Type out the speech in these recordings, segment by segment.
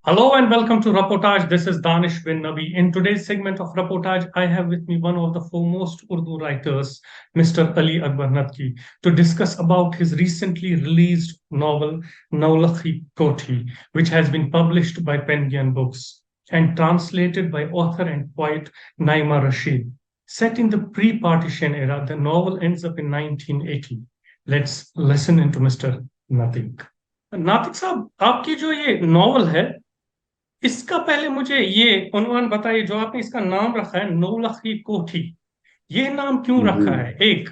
Hello and welcome to Reportage. This is Danish bin Nabi. In today's segment of Reportage, I have with me one of the foremost Urdu writers, Mr. Ali Akbar Nadki, to discuss about his recently released novel Naulakhi Koti, which has been published by Penguin Books and translated by author and poet Naima Rashid. Set in the pre-partition era, the novel ends up in 1980. Let's listen into Mr. Natik. नातिक साहब, आपकी जो ये novel है, इसका पहले मुझे ये उन्वान बताइए। जो आपने इसका नाम रखा है नौलखी कोठी, ये नाम क्यों जी। रखा है? एक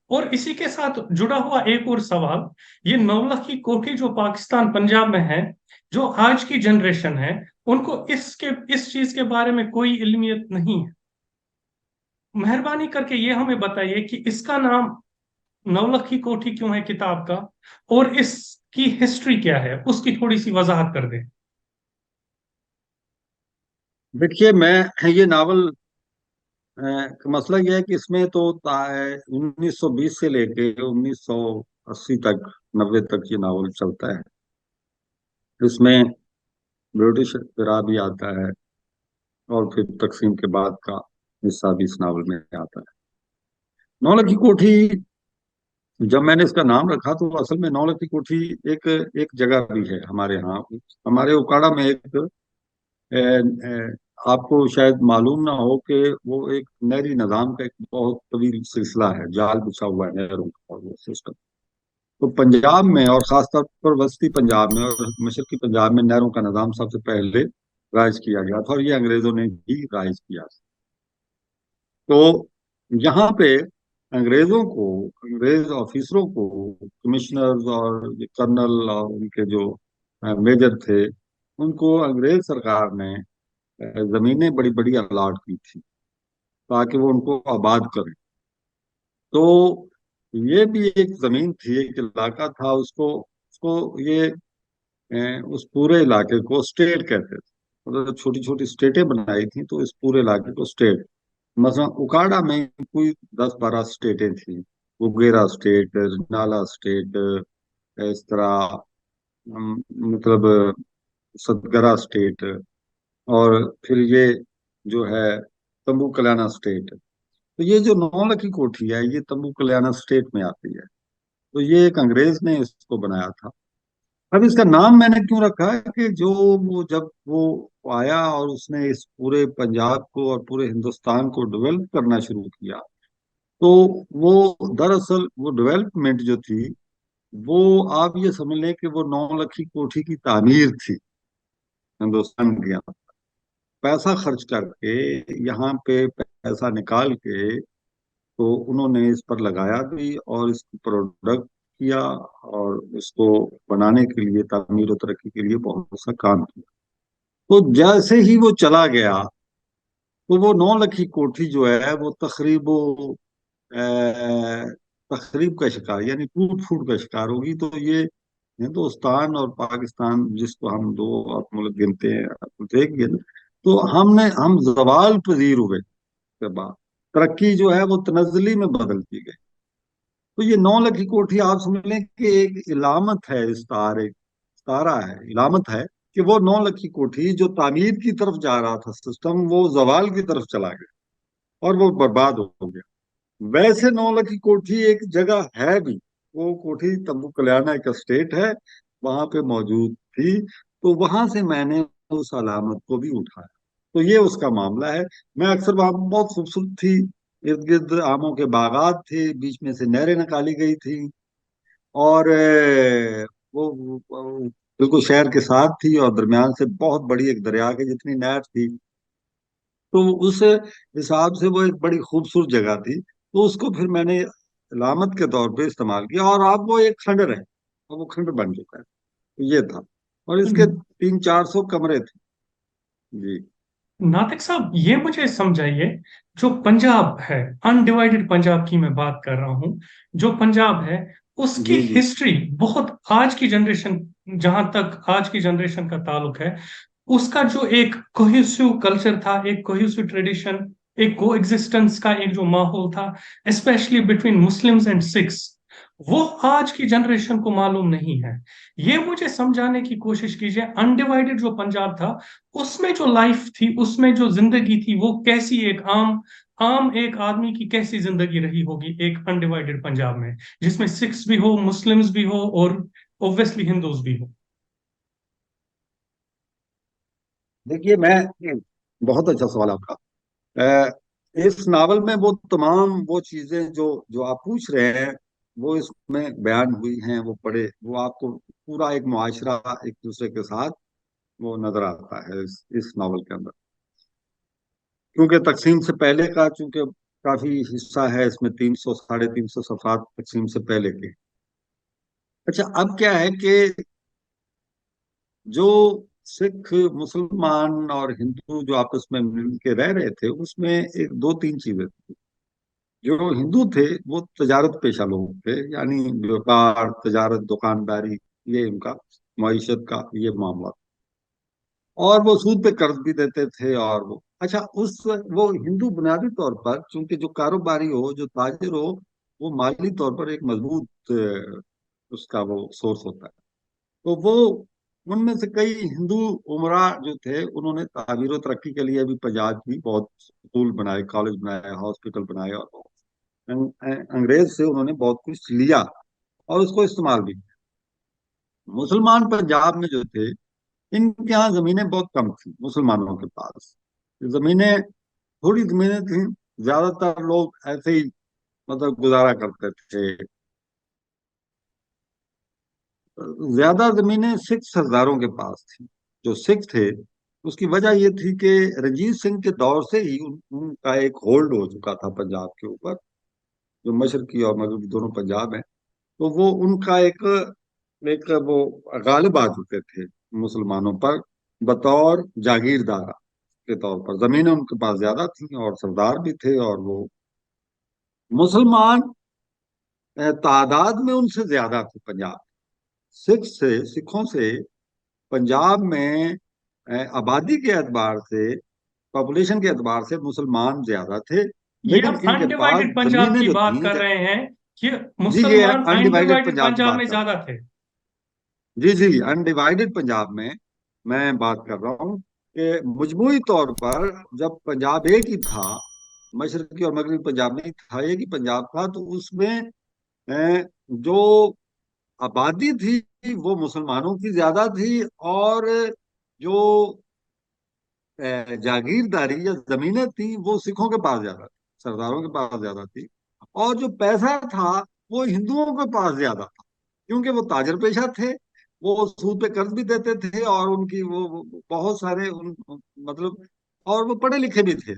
और इसी के साथ जुड़ा हुआ एक और सवाल, ये नौलखी कोठी जो पाकिस्तान पंजाब में है, जो आज की जनरेशन है, उनको इस चीज के बारे में कोई इल्मियत नहीं है। मेहरबानी करके ये हमें बताइए कि इसका नाम नौलखी कोठी क्यों है किताब का, और इसकी हिस्ट्री क्या है, उसकी थोड़ी सी वजाहत कर दें। देखिए, मैं ये नावल का मसला यह है कि इसमें तो 1920 से लेके 1980 तक, 90 तक ये नावल चलता है। इसमें ब्रिटिश इरा भी आता है और फिर तकसीम के बाद का हिस्सा भी इस नावल में आता है। नौलखी कोठी, जब मैंने इसका नाम रखा तो असल में नौलखी कोठी एक एक जगह भी है हमारे यहाँ। हमारे उकाड़ा में एक आपको शायद मालूम ना हो कि वो एक नहरी निजाम का एक बहुत तवील सिलसिला है, जाल बिछा हुआ है नहरों का, और वो सिस्टम तो पंजाब में और खासतौर पर वस्ती पंजाब में और मशरकी पंजाब में नहरों का निजाम सबसे पहले राइज किया गया था, और ये अंग्रेजों ने ही राइज किया। तो यहाँ पे अंग्रेज ऑफिसरों को, कमिश्नर्स और ये कर्नल और उनके जो मेजर थे, उनको अंग्रेज सरकार ने जमीनें बड़ी बड़ी अलॉट की थी ताकि वो उनको आबाद करें। तो ये भी एक जमीन थी, एक इलाका था, उसको उसको ये उस पूरे इलाके को स्टेट कहते थे। मतलब छोटी छोटी स्टेटें बनाई थी तो इस पूरे इलाके को स्टेट, मसलन उकाड़ा में कोई 10-12 स्टेटें थी। उगेरा स्टेट, नाला स्टेट, इस तरह मतलब सतगरा स्टेट, और फिर ये जो है तंबू कल्याणा स्टेट। तो ये जो नौलखी कोठी है ये तंबू कल्याणा स्टेट में आती है। तो ये एक अंग्रेज ने इसको बनाया था। अब इसका नाम मैंने क्यों रखा है कि जो वो जब वो आया और उसने इस पूरे पंजाब को और पूरे हिंदुस्तान को डेवलप करना शुरू किया, तो वो दरअसल वो डेवलपमेंट जो थी, वो आप ये समझ लें कि वो नौलखी कोठी की तामीर थी हिंदुस्तान की। पैसा खर्च करके, यहाँ पे पैसा निकाल के, तो उन्होंने इस पर लगाया भी और इसको प्रोडक्ट किया और इसको बनाने के लिए, तामीर और तरक्की के लिए बहुत सा काम किया। तो जैसे ही वो चला गया, तो वो 9 लखी कोठी जो है वो तखरीब का शिकार, यानी टूट फूट का शिकार होगी। तो ये हिंदुस्तान और पाकिस्तान, जिसको हम दो आप मुल्क गिनते हैं, आप देखिए ना, तो हम जवाल पजीर हुए के बाद तरक्की जो है वो तनजली में बदल दी गई। तो ये 9 लखी कोठी आप समझ लें कि एक इलामत है, इस्तार, एक इस्तारा है, इलामत है कि वो 9 लखी कोठी जो तामीर की तरफ जा रहा था सिस्टम, वो जवाल की तरफ चला गया और वो बर्बाद हो गया। वैसे 9 लखी कोठी एक जगह है भी, वो कोठी तंबू कल्याणा एक स्टेट है, वहां पे मौजूद थी। तो वहां से मैंने उस अलामत को भी उठाया। तो ये उसका मामला है। मैं अक्सर वहां, बहुत खूबसूरत थी, इर्द गिर्द आमों के बागात थे, बीच में से नहरें निकाली गई थी, और वो बिल्कुल शहर के साथ थी, और दरमियान से बहुत बड़ी एक दरिया के जितनी नहर थी। तो उस हिसाब से वो एक बड़ी खूबसूरत जगह थी। तो उसको फिर मैंने अलामत के तौर पे इस्तेमाल किया, और अब वो एक खंडर है, और वो खंडर बन चुका है। तो ये था, और इसके 300-400 कमरे थे। जी। नातिक साहब, ये मुझे समझाइए, जो पंजाब है, अनडिवाइडेड पंजाब की मैं बात कर रहा हूं, जो पंजाब है, उसकी जी। जी। हिस्ट्री बहुत, आज की जनरेशन, जहां तक आज की जनरेशन का ताल्लुक है, उसका जो एक कोहेसिव कल्चर था, एक कोहेसिव ट्रेडिशन, एक को एग्जिस्टेंस का एक जो माहौल था, specially between Muslims and Sikhs, वो आज की जनरेशन को मालूम नहीं है। ये मुझे समझाने की कोशिश कीजिए, अनडिवाइडेड जो पंजाब था, उसमें जो लाइफ थी, उसमें जो जिंदगी थी, वो कैसी एक आम आम एक आदमी की कैसी जिंदगी रही होगी एक अनडिवाइडेड पंजाब में, जिसमें सिख्स भी हो, मुस्लिम्स भी हो, और ऑब्वियसली हिंदूज भी हो। देखिए, मैं बहुत अच्छा सवाल आपका। इस नावल में वो तमाम वो चीजें जो जो आप पूछ रहे हैं, वो इसमें बयान हुई हैं। वो पढ़े, वो आपको पूरा एक मुआशरा एक दूसरे के साथ वो नजर आता है इस नावल के अंदर। क्योंकि तकसीम से पहले का, चूंकि काफी हिस्सा है इसमें, 300 350 सफात तकसीम से पहले के। अच्छा, अब क्या है कि जो सिख, मुसलमान और हिंदू जो आपस में मिल के रह रहे थे, उसमें एक दो तीन चीजें थी। जो हिंदू थे वो तजारत पेशा लोग थे, यानी व्यापार, तजारत, दुकानदारी, ये उनका मईशत का ये मामला। और वो सूद पे कर्ज भी देते थे। और वो अच्छा, उस वो हिंदू बुनियादी तौर पर, चूंकि जो कारोबारी हो, जो ताजिर हो, वो माली तौर पर एक मजबूत उसका वो सोर्स होता है। तो वो उनमें से कई हिंदू उमरा जो थे, उन्होंने तामीर और तरक्की के लिए भी पंजाब की बहुत स्कूल बनाए, कॉलेज बनाए, हॉस्पिटल बनाए। और अंग्रेज से उन्होंने बहुत कुछ लिया और उसको इस्तेमाल भी किया। मुसलमान पंजाब में जो थे, इनके यहाँ जमीनें बहुत कम थी मुसलमानों के पास। जमीनें, थोड़ी जमीनें थी। ज्यादातर लोग ऐसे ही मतलब गुजारा करते थे। ज्यादा जमीनें सिख सरदारों के पास थी, जो सिख थे। उसकी वजह ये थी कि रंजीत सिंह के दौर से ही उनका एक होल्ड हो चुका था पंजाब के ऊपर, जो मशरकी और मगरबी दोनों पंजाब है। तो वो उनका एक एक वो गालिब आ चुके थे मुसलमानों पर, बतौर जागीरदार के तौर पर। जमीनें उनके पास ज्यादा थी और सरदार भी थे। और वो मुसलमान तादाद में उनसे ज्यादा थे पंजाब। सिखों से पंजाब में आबादी के एतबार से, पॉपुलेशन के एतबार से मुसलमान ज्यादा थे। ये लेकिन आप इनके पास अनडिवाइडेड पंजाब जमीनें की जो बात थी, कर रहे हैं कि जी ये मुसलमान अनडिवाइडेड अनडिवाइडेड पंजाब की पंजाब बात में कर रहा ज्यादा थे। हूँ। जी जी, अनडिवाइडेड पंजाब में मैं बात कर रहा हूँ कि मजमूई तौर पर जब पंजाब एक ही था, मशरकी और मगरबी पंजाब नहीं था, एक ही पंजाब था, तो उसमें जो आबादी थी वो मुसलमानों की ज्यादा थी। और जो जागीरदारी या जमीनें थी वो सिखों के पास ज्यादा थी, सरदारों के पास ज्यादा थी। और जो पैसा था वो हिंदुओं के पास ज्यादा था, क्योंकि वो ताजर पेशा थे। वो सूद पे कर्ज भी देते थे, और उनकी वो बहुत सारे मतलब, और वो पढ़े लिखे भी थे।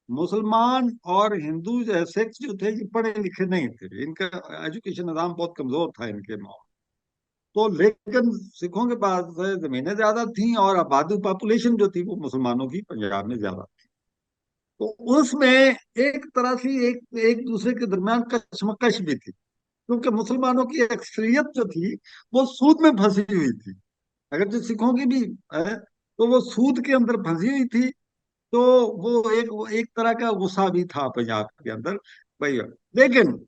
मुसलमान और हिंदू जैसे जो थे, ये पढ़े लिखे नहीं थे। इनका एजुकेशन निज़ाम बहुत कमजोर था इनके माहौल। तो लेकिन सिखों के पास जमीनें ज्यादा थी, और आबादी, पॉपुलेशन जो थी वो मुसलमानों की पंजाब में ज्यादा थी। तो उसमें एक तरह से एक एक दूसरे के दरमियान कशमकश भी थी, क्योंकि मुसलमानों की अक्सरियत जो थी वो सूद में फंसी हुई थी। अगर जो सिखों की भी है, तो वो सूद के अंदर फंसी हुई थी। तो वो एक तरह का गुस्सा भी था पंजाब के अंदर भाई। लेकिन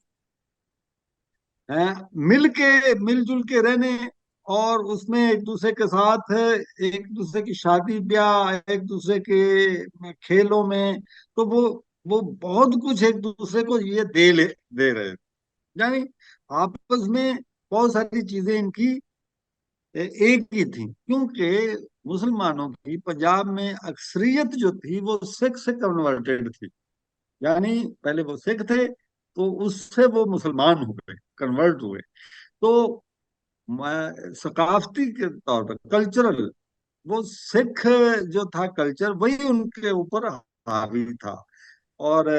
मिलजुल के रहने, और उसमें एक दूसरे के साथ है, एक दूसरे की शादी ब्याह, एक दूसरे के खेलों में, तो वो बहुत कुछ एक दूसरे को ये दे रहे हैं। यानी आपस में बहुत सारी चीजें इनकी एक ही थी, क्योंकि मुसलमानों की पंजाब में अक्सरियत जो थी वो सिख से कन्वर्टेड थी। यानी पहले वो सिख थे, तो उससे वो मुसलमान हो गए, कन्वर्ट हुए। तो सकाफती के तौर पर, कल्चरल, वो सिख जो था कल्चर, वही उनके ऊपर हावी था। और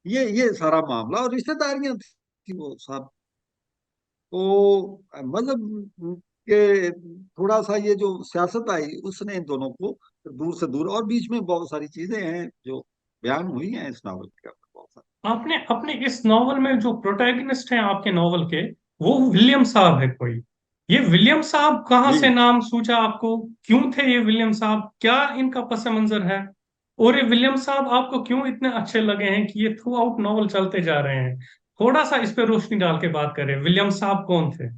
ये सारा मामला, और रिश्तेदारियां थी वो सब। तो मतलब के थोड़ा सा ये जो सियासत आई, उसने इन दोनों को दूर से दूर, और बीच में बहुत सारी चीजें हैं जो बयान हुई हैं इस नावल के अंदर, बहुत सारी। आपने अपने इस नॉवल में जो प्रोटैगनिस्ट हैं आपके नॉवल के, वो विलियम साहब है कोई। ये विलियम साहब कहाँ जी, से नाम सूझा आपको? क्यों थे ये विलियम साहब? क्या इनका पस मंजर है? और ये विलियम साहब आपको क्यों इतने अच्छे लगे हैं कि ये थ्रू आउट नॉवल चलते जा रहे हैं? थोड़ा सा इस पे रोशनी डाल के बात करें, विलियम साहब कौन थे?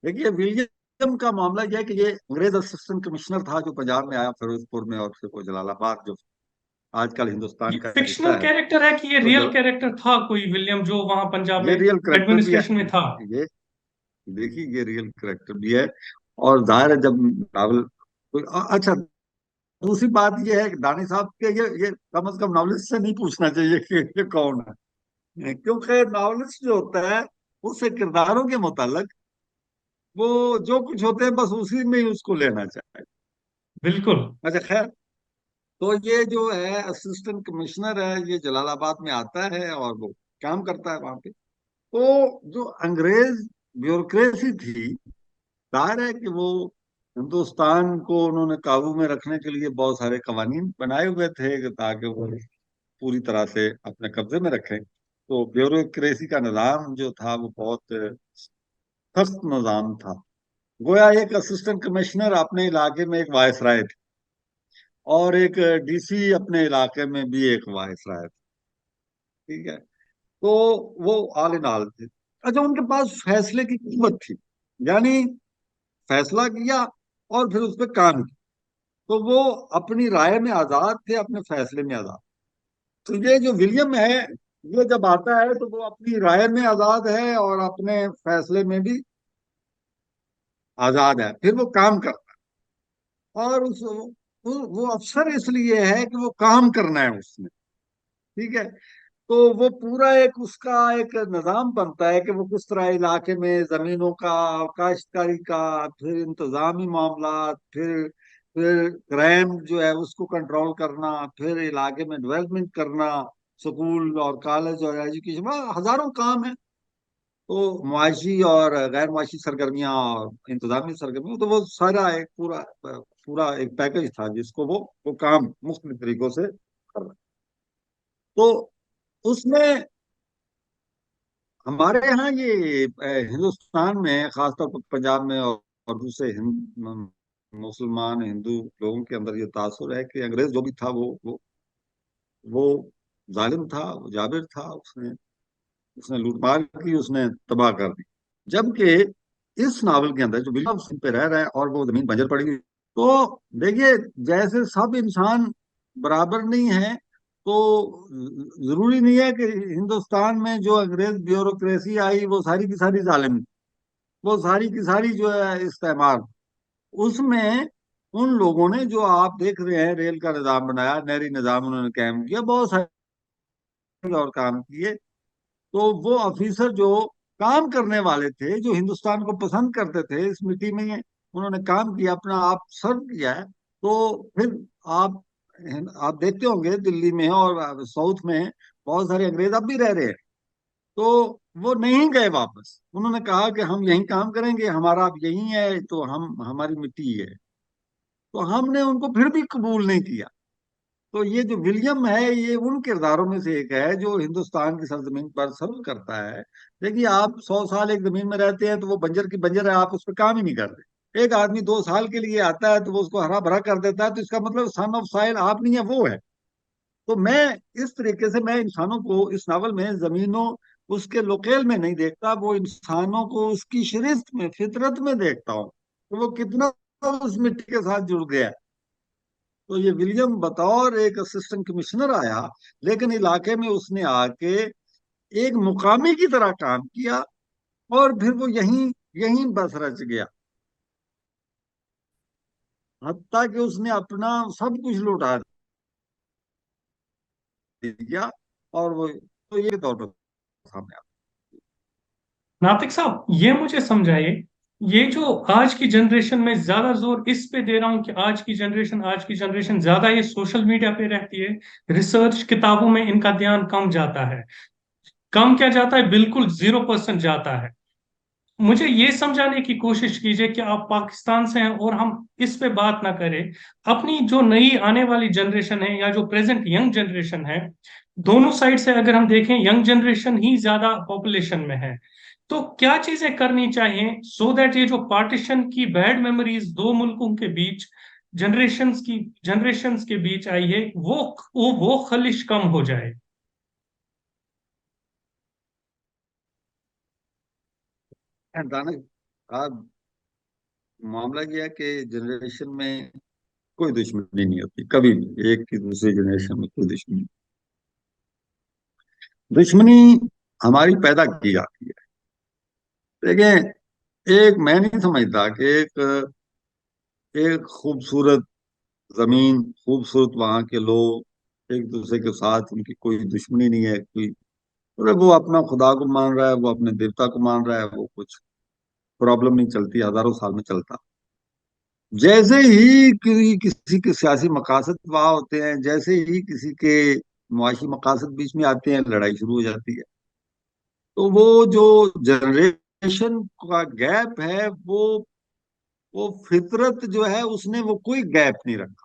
देखिए, विलियम का मामला यह है कि ये अंग्रेज असिस्टेंट कमिश्नर था जो पंजाब में आया फिरोजपुर में, और फिर वो जलालाबाद जो आजकल ये हिंदुस्तान का फिक्शनल हिस्सा है। कैरेक्टर है कि ये तो रियल कैरेक्टर था कोई विलियम जो वहां पंजाब में ये रियल करेक्टर भी है। एडमिनिस्ट्रेशन में था? ये देखिए, ये रियल करेक्टर भी है। और जाहिर है जब नावल अच्छा, दूसरी बात ये है कि दानी साहब के ये कम से कम नॉवलिस्ट से नहीं पूछना चाहिए कि ये कौन है, क्योंकि नॉवलिस्ट जो होता है उससे किरदारों के मुतालिक वो जो कुछ होते हैं बस उसी में ही उसको लेना चाहिए। बिल्कुल। अच्छा, खैर। तो ये जो है असिस्टेंट कमिश्नर है, ये जलालाबाद में आता है और वो काम करता है वहां पे। तो जो अंग्रेज ब्यूरोक्रेसी थी, जाहिर है कि वो हिंदुस्तान को उन्होंने काबू में रखने के लिए बहुत सारे कवानीन बनाए हुए थे ताकि वो पूरी तरह से अपने कब्जे में रखें। तो ब्यूरोक्रेसी का निज़ाम जो था वो बहुत सख्त निज़ाम था। गोया एक असिस्टेंट कमिश्नर अपने इलाके में एक वायसराय थे, और एक डीसी अपने इलाके में भी एक वायसराय थे। ठीक है। तो वो ऑल इन ऑल थे। अच्छा, उनके पास फैसले की कीमत थी, यानी फैसला किया और फिर उस पर काम किया। तो वो अपनी राय में आजाद थे, अपने फैसले में आजाद। तो ये जो विलियम है, ये जब आता है तो वो अपनी राय में आजाद है और अपने फैसले में भी आजाद है, फिर वो काम करता है। और वो अफसर इसलिए है कि वो काम करना है उसने। ठीक है। तो वो पूरा एक उसका एक निजाम बनता है कि वो किस तरह इलाके में जमीनों का, काश्तकारी का, फिर इंतजामी मामला, फिर क्राइम जो है उसको कंट्रोल करना, फिर इलाके में डेवलपमेंट करना, स्कूल और कॉलेज और एजुकेशन, हजारों काम है। तो मुआशी और गैर मुआशी सरगर्मियां और इंतजामी सरगर्मियां, तो वो सारा एक पूरा पूरा एक पैकेज था जिसको वो काम मुख्तलिफ तरीकों से कर रहा है। तो उसमें हमारे यहाँ ये हिंदुस्तान में खासतौर पर पंजाब में और दूसरे मुसलमान हिंदू लोगों के अंदर ये तासुर है कि अंग्रेज जो भी था वो जालिम था, वो जाबिर था। उसने उसने लूटमार की, उसने तबाह कर दी। जबकि इस नावल के अंदर जो विलियम सिंह पे रह रहा है और वो जमीन बंजर पड़ी हुई। तो देखिए, जैसे सब इंसान बराबर नहीं है, तो जरूरी नहीं है कि हिंदुस्तान में जो अंग्रेज ब्यूरोक्रेसी आई वो सारी की सारी जालिम, वो सारी की सारी जो है इस्तेमाल। उसमें उन लोगों ने जो आप देख रहे हैं रेल का निजाम बनाया, नहरी निजाम उन्होंने कायम किया, बहुत सारे और काम किए। तो वो ऑफिसर जो काम करने वाले थे, जो हिंदुस्तान को पसंद करते थे, इस मिट्टी में ये उन्होंने काम किया, अपना आप सर्व किया है। तो फिर आप आप देखते होंगे दिल्ली में और साउथ में बहुत सारे अंग्रेज अब भी रह रहे हैं। तो वो नहीं गए वापस, उन्होंने कहा कि हम यहीं काम करेंगे, हमारा अब यहीं है, तो हम हमारी मिट्टी ही है। तो हमने उनको फिर भी कबूल नहीं किया। तो ये जो विलियम है, ये उन किरदारों में से एक है जो हिंदुस्तान की सरजमीन पर सर्व करता है। देखिए, आप 100 साल एक जमीन में रहते हैं तो वो बंजर की बंजर है, आप उस पर काम ही नहीं कर रहे। एक आदमी 2 साल के लिए आता है तो वो उसको हरा भरा कर देता है, तो इसका मतलब सन ऑफ साइल आप नहीं है, वो है। तो मैं इस तरीके से मैं इंसानों को इस नावल में जमीनों उसके लोकेल में नहीं देखता, वो इंसानों को उसकी शिरिस्त में, फितरत में देखता हूँ, तो वो कितना उस मिट्टी के साथ जुड़ गया है। तो ये विलियम बतौर एक असिस्टेंट कमिश्नर आया, लेकिन इलाके में उसने आके एक मुकामी की तरह काम किया, और फिर वो यहीं यहीं बस रच गया। हत्ता कि उसने अपना सब कुछ लुटा दिया। और वो तो ये तौर पर सामने आ। नातिक साहब, ये मुझे समझाइए, ये जो आज की जनरेशन में ज्यादा जोर इस पे दे रहा हूं कि आज की जनरेशन ज्यादा ये सोशल मीडिया पे रहती है, रिसर्च किताबों में इनका ध्यान कम जाता है। कम क्या जाता है, बिल्कुल 0% जाता है। मुझे ये समझाने की कोशिश कीजिए कि आप पाकिस्तान से हैं और हम इस पे बात ना करें। अपनी जो नई आने वाली जनरेशन है या जो प्रेजेंट यंग जनरेशन है, दोनों साइड से अगर हम देखें, यंग जनरेशन ही ज्यादा पॉपुलेशन में है। तो क्या चीजें करनी चाहिए सो दैट ये जो पार्टीशन की बैड मेमोरीज दो मुल्कों के बीच, जनरेशंस के बीच आई है, वो खलिश कम हो जाए? दानिश, आप मामला ये है कि जनरेशन में कोई दुश्मनी नहीं होती कभी भी, एक की दूसरी जनरेशन में कोई दुश्मनी। दुश्मनी हमारी पैदा की जाती है। देखिए, एक मैं नहीं समझता कि एक खूबसूरत जमीन, खूबसूरत वहां के लोग, एक दूसरे के साथ उनकी कोई दुश्मनी नहीं है, कोई अरे वो अपना खुदा को मान रहा है, वो अपने देवता को मान रहा है, वो कुछ प्रॉब्लम नहीं चलती, हजारों साल में चलता। जैसे ही किसी के सियासी मकासद वहां होते हैं, जैसे ही किसी के मुआशी मकासद बीच में आते हैं, लड़ाई शुरू हो जाती है। तो वो जो जनरेशन का गैप है, वो फितरत जो है उसने वो कोई गैप नहीं रखा।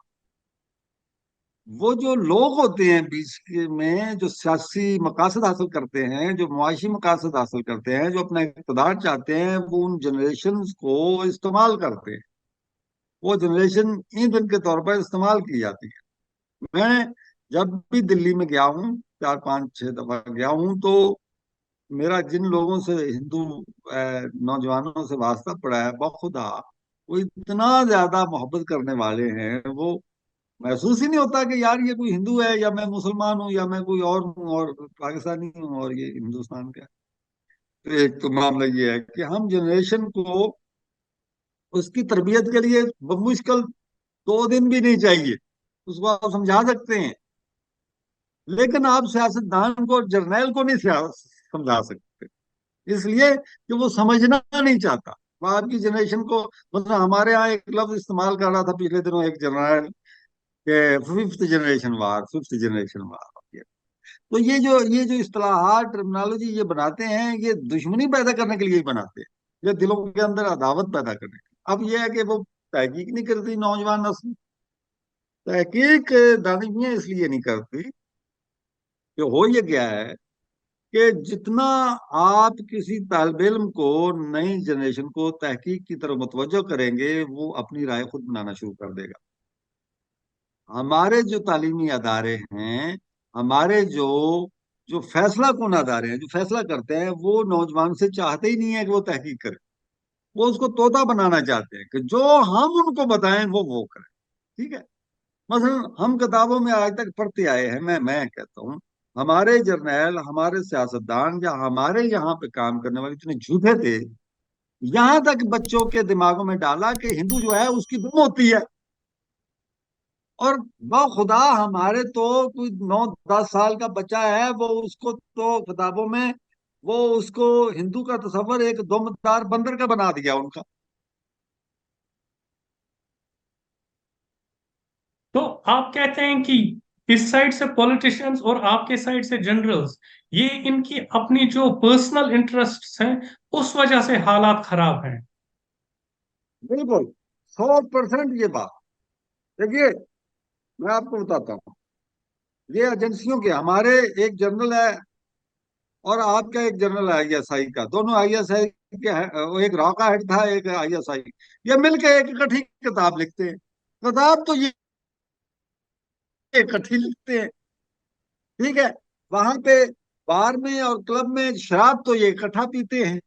वो जो लोग होते हैं बीच में, जो सियासी मकासद हासिल करते हैं, जो मुआशी मकासद हासिल करते हैं, जो अपना इक़्तिदार चाहते हैं, वो उन जनरेशन को इस्तेमाल करते हैं। वो जनरेशन ईंधन के तौर पर इस्तेमाल की जाती है। मैं जब भी दिल्ली में गया हूँ, 4 5 6 दफा गया हूँ, तो मेरा जिन लोगों से, हिंदू नौजवानों से वास्ता पड़ा है, बखुदा वो इतना ज्यादा मोहब्बत करने वाले हैं। वो महसूस ही नहीं होता कि यार ये कोई हिंदू है, या मैं मुसलमान हूँ, या मैं कोई और हूँ, और पाकिस्तानी हूँ, और ये हिंदुस्तान का है। तो एक तो मामला ये है कि हम जनरेशन को उसकी तरबियत के लिए बमुश्किल 2 दिन भी नहीं चाहिए, उसको आप समझा सकते हैं। लेकिन आप सियासतदान को, जर्नैल को नहीं समझा सकते, इसलिए कि वो समझना नहीं चाहता। वो आपकी जनरेशन को, मतलब हमारे यहाँ एक लफ्ज इस्तेमाल कर रहा था पिछले दिनों एक जर्नैल, के फिफ्थ जनरेशन वार, फिफ्थ जनरेशन वार। तो ये जो इस्तेलाहात, टर्मिनोलॉजी ये बनाते हैं, ये दुश्मनी पैदा करने के लिए ही बनाते हैं, ये दिलों के अंदर अदावत पैदा करने के लिए। अब ये है कि वो तहकीक नहीं करती नौजवान नस्ल। तहकीक दानिश मियां इसलिए नहीं करती कि हो ये गया है कि जितना आप किसी तालिब इल्म को, नई जनरेशन को तहकीक की तरफ मुतवज्जो करेंगे, वो अपनी राय खुद बनाना शुरू कर देगा। हमारे जो तालीमी अदारे हैं, हमारे जो जो फैसला कौन अदारे हैं, जो फैसला करते हैं, वो नौजवान से चाहते ही नहीं है कि वो तहकीक करे। वो उसको तोता बनाना चाहते हैं कि जो हम उनको बताएं वो करें। ठीक है। मसलन हम किताबों में आज तक पढ़ते आए हैं, मैं कहता हूँ, हमारे जर्नैल, हमारे सियासतदान, या हमारे यहाँ पे काम करने वाले इतने झूठे थे, यहाँ तक बच्चों के दिमागों में डाला कि हिंदू जो है उसकी दुम होती है। और खुदा हमारे तो कोई 9 10 साल का बच्चा है, वो उसको तो किताबों में, वो उसको हिंदू का तस्वर एक दुमदार बंदर का बना दिया उनका। तो आप कहते हैं कि इस साइड से पॉलिटिशियंस और आपके साइड से जनरल्स, ये इनकी अपनी जो पर्सनल इंटरेस्ट्स हैं, उस वजह से हालात खराब हैं। बिल्कुल, 100% ये बात। देखिए, मैं आपको बताता हूँ, ये एजेंसियों के, हमारे एक जनरल है और आपका एक जनरल है आईएसआई का, दोनों आईएसआई के वो एक रॉ का हेड था, एक आईएसआई। ये मिलके एक इकट्ठी किताब लिखते हैं। किताब तो ये इकट्ठी लिखते हैं, ठीक है। वहां पे बार में और क्लब में शराब तो ये इकट्ठा पीते हैं।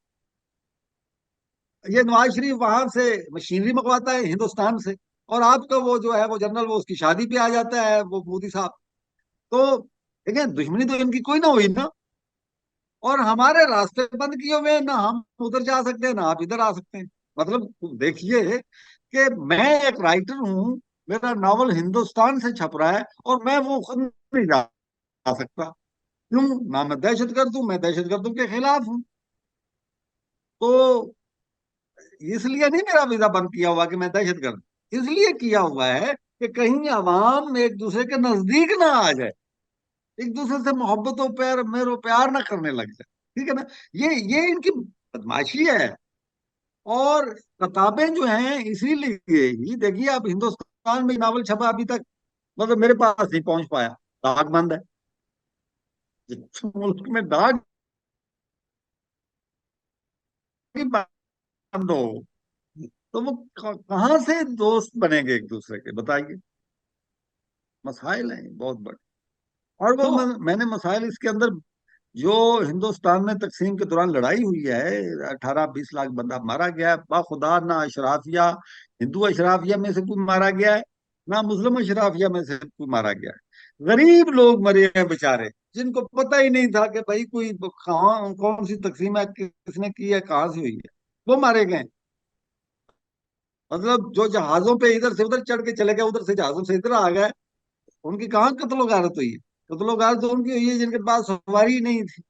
ये नवाज शरीफ वहां से मशीनरी मंगवाता है हिंदुस्तान से, और आपका वो जो है वो जनरल, वो उसकी शादी पे आ जाता है, वो मोदी साहब। तो देखिए, दुश्मनी तो इनकी कोई ना हुई ना। और हमारे रास्ते बंद किए हुए हैं, ना हम उधर जा सकते हैं, ना आप इधर आ सकते हैं। मतलब देखिए कि मैं एक राइटर हूँ, मेरा नावल हिंदुस्तान से छप रहा है, और मैं वो खुद नहीं जा सकता। क्यों ना? मैं दहशतगर्द हूँ, मैं दहशतगर्दों के खिलाफ हूँ। तो इसलिए नहीं मेरा वीजा बंद किया हुआ कि मैं दहशतगर्द, इसलिए किया हुआ है कि कहीं अवाम एक दूसरे के नजदीक ना आ जाए, एक दूसरे से मोहब्बतों प्यार मेरो प्यार ना करने लग जाए। ठीक है ना? ये इनकी बदमाशी है। और किताबें जो हैं, इसीलिए ही देखिए, आप हिंदुस्तान में नावल छपा अभी तक, मतलब मेरे पास नहीं पहुंच पाया, डाक बंद है। जिस मुल्क में डाक ही बंद हो, तो वो कहाँ से दोस्त बनेंगे एक दूसरे के, बताइए। मसाइल हैं बहुत बड़े। और वो तो मैंने मसाइल इसके अंदर जो हिंदुस्तान में तकसीम के दौरान लड़ाई हुई है, 18-20 लाख बंदा मारा गया है, बाखुदा ना अशराफिया, हिंदू अशराफिया में से कोई मारा गया है, ना मुस्लिम अशराफिया में से कोई मारा गया है। गरीब लोग मरे हैं बेचारे, जिनको पता ही नहीं था कि भाई कोई कहाँ कौन सी तकसीम है, किसने की है, कहाँ से हुई है, वो मारे गए। मतलब जो जहाजों पे इधर से उधर चढ़ के चले गए, उधर से जहाजों से इधर आ गए, उनकी कहाँ कत्लो गारत हुई है? कत्लो गारत तो उनकी हुई है जिनके पास सवारी ही नहीं थी।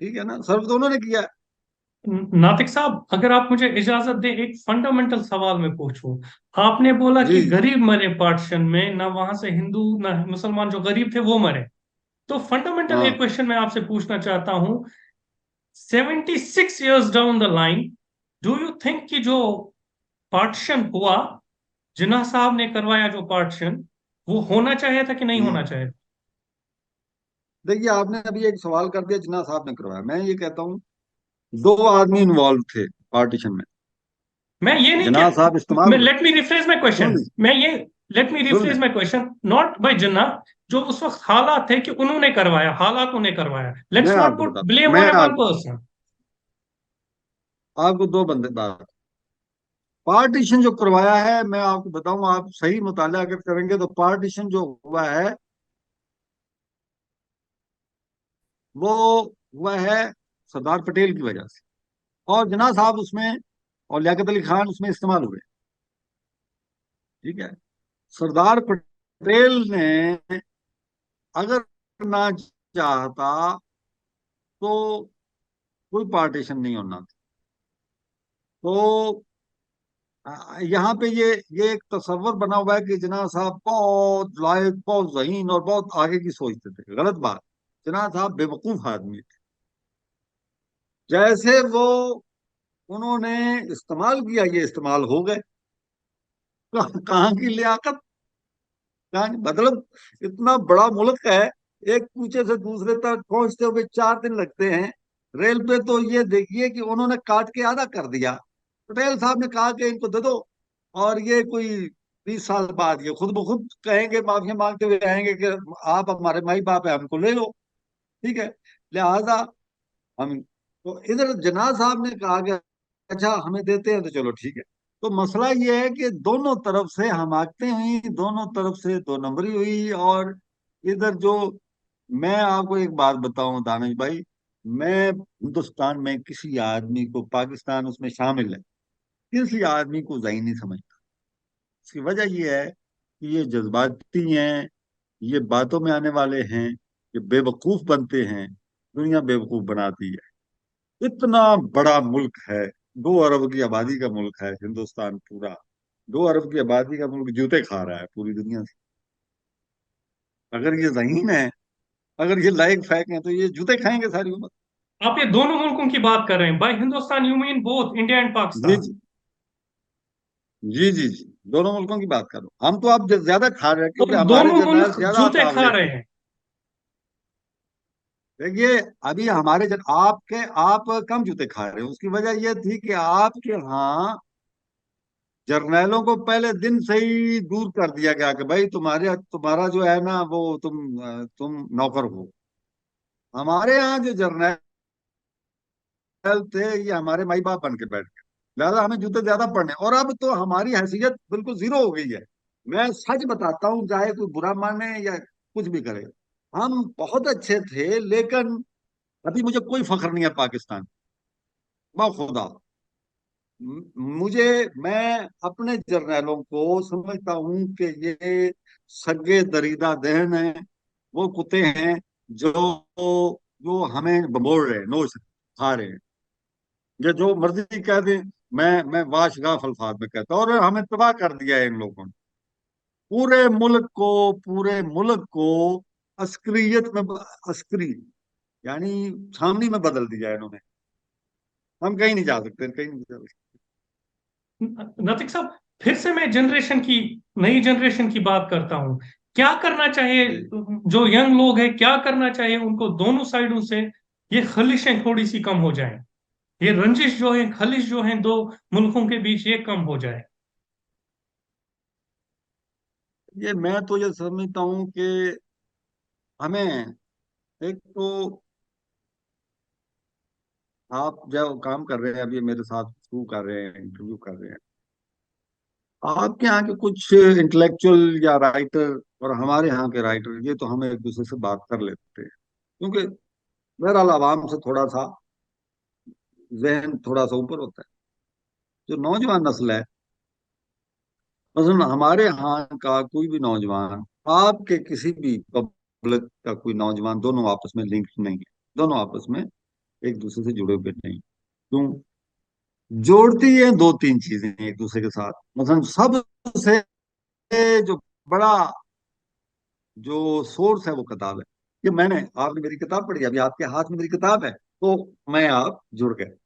ठीक है ना, सर्व तो उन्होंने किया। नातिक साहब, अगर आप मुझे इजाजत दें, एक फंडामेंटल सवाल मैं पूछूं। आपने बोला कि जी गरीब मरे पार्टीशन में, ना वहां से हिंदू ना मुसलमान जो गरीब थे वो मरे। तो फंडामेंटल एक हाँ क्वेश्चन मैं आपसे पूछना चाहता हूं। 76 years down the line, do you think कि जो पार्टीशन हुआ, जिन्ना साहब ने करवाया जो पार्टीशन, वो होना चाहिए था कि नहीं होना हम्म। चाहिए? देखिए, आपने अभी एक सवाल कर दिया जिन्ना साहब ने करवाया। मैं ये कहता हूँ, दो आदमी इन्वॉल्व थे पार्टीशन में। मैं ये नहीं जिन्ना साहब कह इस्तेमाल मैं लेट मी रिफ्रेज माय सुन क्वेश्चन ली मैं ये लेट मी सुन रिफ्रेज ली my question, not by Jinnah. जो उस वक्त हालात थे कि उन्होंने करवाया, हालात उन्हें करवाया, मैं लेट्स नॉट आपको पुट बताता हूँ, ब्लेम ऑन मैं ए वन आपको पर्सन। आपको दो बंदे बात। पार्टीशन जो करवाया है, मैं आपको बताऊं, आप सही मुताला अगर करेंगे तो पार्टीशन जो हुआ है, वो हुआ है सरदार पटेल की वजह से। और जिन्ना साहब उसमें और लियाकत अली खान उसमें इस्तेमाल हुए। ठीक है। सरदार पटेल ने अगर ना चाहता तो कोई पार्टीशन नहीं होना था। तो यहाँ पे ये एक तस्वर बना हुआ है कि जिन्ना साहब बहुत लायक, बहुत जहीन और बहुत आगे की सोचते थे। गलत बात। जिन्ना साहब बेवकूफ आदमी थे। जैसे वो उन्होंने इस्तेमाल किया, ये इस्तेमाल हो गए। कहाँ की लियाकत, कहाँ मतलब इतना बड़ा मुल्क है, एक कूचे से दूसरे तक पहुंचते हुए 4 दिन लगते हैं। रेल पे तो ये देखिए कि उन्होंने काट के आधा कर दिया। पटेल साहब ने कहा कि इनको दे दो, और ये कोई 20 साल बाद ये खुद ब खुद कहेंगे, माफी मांगते हुए आएंगे कि आप हमारे माई बाप है, हमको ले लो। ठीक है। लिहाजा हम, तो इधर जना साहब ने कहा कि अच्छा हमें देते हैं तो चलो ठीक है। तो मसला ये है कि दोनों तरफ से हमाकतें हुई, दोनों तरफ से दो नंबरी हुई। और इधर जो, मैं आपको एक बात बताऊं दानिश भाई, मैं हिंदुस्तान में किसी आदमी को, पाकिस्तान उसमें शामिल है, किसी आदमी को सही नहीं समझता। इसकी वजह ये है कि ये जज्बाती हैं, ये बातों में आने वाले हैं, ये बेवकूफ बनते हैं, दुनिया बेवकूफ बनाती है। इतना बड़ा मुल्क है, 2 अरब की आबादी का मुल्क है हिंदुस्तान पूरा। 2 अरब की आबादी का मुल्क जूते खा रहा है पूरी दुनिया से। अगर ये जहीन है, अगर ये लायक फैक है, तो ये जूते खाएंगे सारी उम्र। आप ये दोनों मुल्कों की बात कर रहे हैं, by Hindustan you mean both India and जी पाकिस्तान? जी जी जी जी, दोनों मुल्कों की बात करो। हम तो आप ज्यादा खा रहे हैं तो क्योंकि हमारे दोनों जर्नल मुल्क ज्यादा जूते खा काबिलियत रहे है। हैं। देखिए, अभी आप कम जूते खा रहे हो। उसकी वजह यह थी कि आपके यहाँ जर्नैलों को पहले दिन से ही दूर कर दिया गया कि भाई तुम्हारा जो है ना वो तुम नौकर हो। हमारे यहाँ जो जर्नैल थे, ये हमारे माई बाप बन के बैठ गए। लिहाजा हमें जूते ज्यादा पड़ने, और अब तो हमारी हैसियत बिल्कुल जीरो हो गई है। मैं सच बताता हूँ, चाहे कोई बुरा माने या कुछ भी करे, हम बहुत अच्छे थे। लेकिन अभी मुझे कोई फख्र नहीं है पाकिस्तान, खुदा। मुझे, मैं अपने जर्नैलों को समझता हूँ कि ये सगे दरीदा दहन है, वो कुत्ते हैं जो जो हमें बमोड़ रहे हैं, नोच खा रहे हैं। ये जो मर्जी कह दें, मैं वाशगाफ अल्फाज में कहता हूँ। और हमें तबाह कर दिया है इन लोगों ने, पूरे मुल्क को अस्करियत में, अस्करी यानी छावनी में बदल दिया है इन्होंने। हम कहीं नहीं जा सकते, कहीं नहीं जा सकते। नतीक साहब, फिर से मैं जनरेशन की, नई जनरेशन की बात करता हूं। क्या करना चाहिए? जी। जो यंग लोग हैं, क्या करना चाहिए उनको दोनों साइडों से, ये खलिशें थोड़ी सी कम हो जाएं, ये रंजिश जो है, खलिश जो है दो मुल्कों के बीच, ये कम हो जाए। मैं तो ये समझता हूँ कि हमें एक तो आप जो काम कर रहे हैं अभी मेरे साथ शुरू कर रहे हैं, इंटरव्यू कर रहे हैं, आपके यहाँ के कुछ इंटेलेक्चुअल या राइटर और हमारे यहाँ के राइटर, ये तो हम एक दूसरे से बात कर लेते हैं, क्योंकि बहरहाल आवाम से थोड़ा सा जहन थोड़ा सा ऊपर होता है। जो नौजवान नस्ल है, मसलन हमारे यहाँ का कोई भी नौजवान, आपके किसी भी पब्लिक का कोई नौजवान, दोनों आपस में लिंक नहीं है, दोनों आपस में एक दूसरे से जुड़े हुए नहीं। क्यों? जोड़ती है दो तीन चीजें एक दूसरे के साथ। मसलन सबसे जो बड़ा जो सोर्स है वो किताब है। कि मैंने, आपने मेरी किताब पढ़ी, अभी आपके हाथ में मेरी किताब है, तो मैं आप जुड़ गए।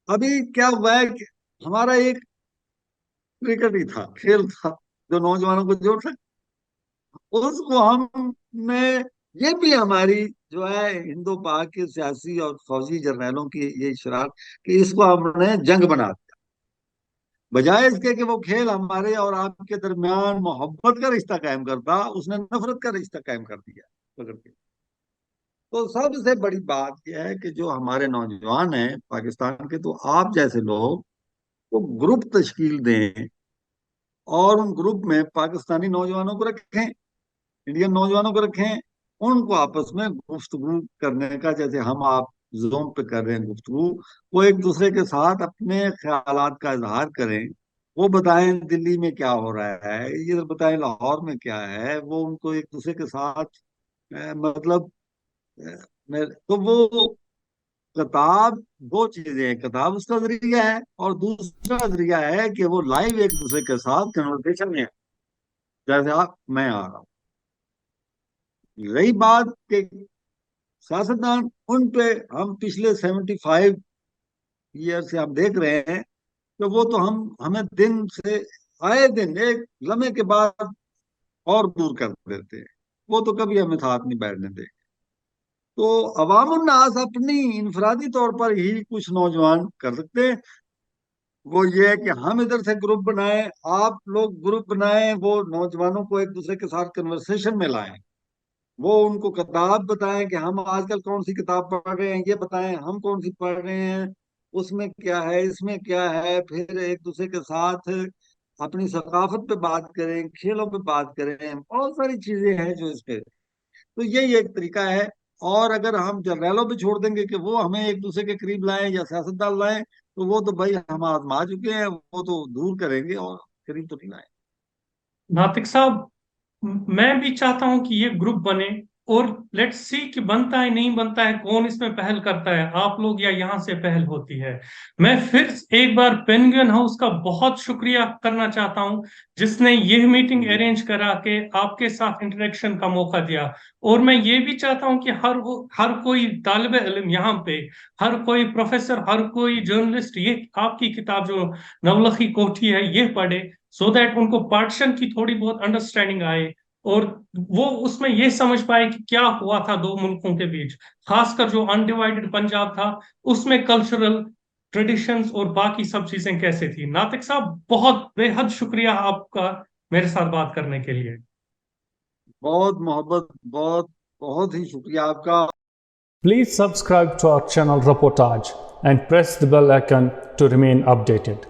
अभी क्या हुआ है कि हमारा एक क्रिकेट ही था, खेल था, जो नौजवानों को जोड़ सकता, उसको हमने, ये भी हमारी जो है हिंदू पाक के सियासी और फौजी जर्नैलों की ये शरारत कि इसको हमने जंग बना दिया। बजाय इसके कि वो खेल हमारे और आपके दरमियान मोहब्बत का रिश्ता कायम करता, उसने नफरत का रिश्ता कायम कर दिया पकड़ के। तो सबसे बड़ी बात यह है कि जो हमारे नौजवान हैं पाकिस्तान के, तो आप जैसे लोग वो ग्रुप तश्कील दें और उन ग्रुप में पाकिस्तानी नौजवानों को रखें, इंडियन नौजवानों को रखें, उनको आपस में गुफ्तगू करने का, जैसे हम आप जूम पे कर रहे हैं गुफ्तगू, वो एक दूसरे के साथ अपने ख्यालात का इजहार करें। वो बताएं दिल्ली में क्या हो रहा है, ये बताएं लाहौर में क्या है, वो उनको एक दूसरे के साथ मतलब तो वो किताब, दो चीजें हैं, किताब उसका जरिया है और दूसरा जरिया है कि वो लाइव एक दूसरे के साथ कन्वर्सेशन में है, जैसे आप मैं आ रहा हूँ। रही बात के सियासतदान, उन पे हम पिछले 75 ईयर से हम देख रहे हैं कि वो तो हमें दिन से आए दिन एक लम्हे के बाद और दूर कर देते हैं। वो तो कभी हमें साथ नहीं बैठने देंगे। तो अवामुन्नास अपनी इनफरादी तौर पर ही कुछ नौजवान कर सकते हैं। वो ये है कि हम इधर से ग्रुप बनाएं, आप लोग ग्रुप बनाएं, वो नौजवानों को एक दूसरे के साथ कन्वर्सेशन में लाएं, वो उनको किताब बताएं कि हम आजकल कौन सी किताब पढ़ रहे हैं, ये बताएं हम कौन सी पढ़ रहे हैं, उसमें क्या है, इसमें क्या है। फिर एक दूसरे के साथ अपनी सकाफत पे बात करें, खेलों पे बात करें, बहुत सारी चीजें हैं जो इस पे। तो यही एक तरीका है। और अगर हम जर्नैलों पे छोड़ देंगे कि वो हमें एक दूसरे के करीब लाएं या सियासतदान लाएं, तो वो तो भाई हम आजमा चुके हैं, वो तो दूर करेंगे और करीब तो नहीं लाएंगे। नातिक साहब, मैं भी चाहता हूं कि ये ग्रुप बने, और लेट्स सी कि बनता है नहीं बनता है, कौन इसमें पहल करता है, आप लोग या यहां से पहल होती है। मैं फिर एक बार पेंगुइन हाउस का बहुत शुक्रिया करना चाहता हूं, जिसने यह मीटिंग अरेंज करा के आपके साथ इंटरेक्शन का मौका दिया। और मैं ये भी चाहता हूं कि हर कोई तालिब इल्म यहाँ पे, हर कोई प्रोफेसर, हर कोई जर्नलिस्ट ये आपकी किताब जो नवलखी कोठी है ये पढ़े, सो दैट उनको पार्टीशन की थोड़ी बहुत अंडरस्टैंडिंग आए, और वो उसमें ये समझ पाए कि क्या हुआ था दो मुल्कों के बीच, खासकर जो अनडिवाइडेड पंजाब था, उसमें कल्चरल ट्रेडिशंस और बाकी सब चीजें कैसे थी। नातिक साहब, बहुत बेहद शुक्रिया आपका मेरे साथ बात करने के लिए। बहुत मोहब्बत, बहुत बहुत ही शुक्रिया आपका। Please subscribe to our channel Reportage and press the bell icon to remain updated.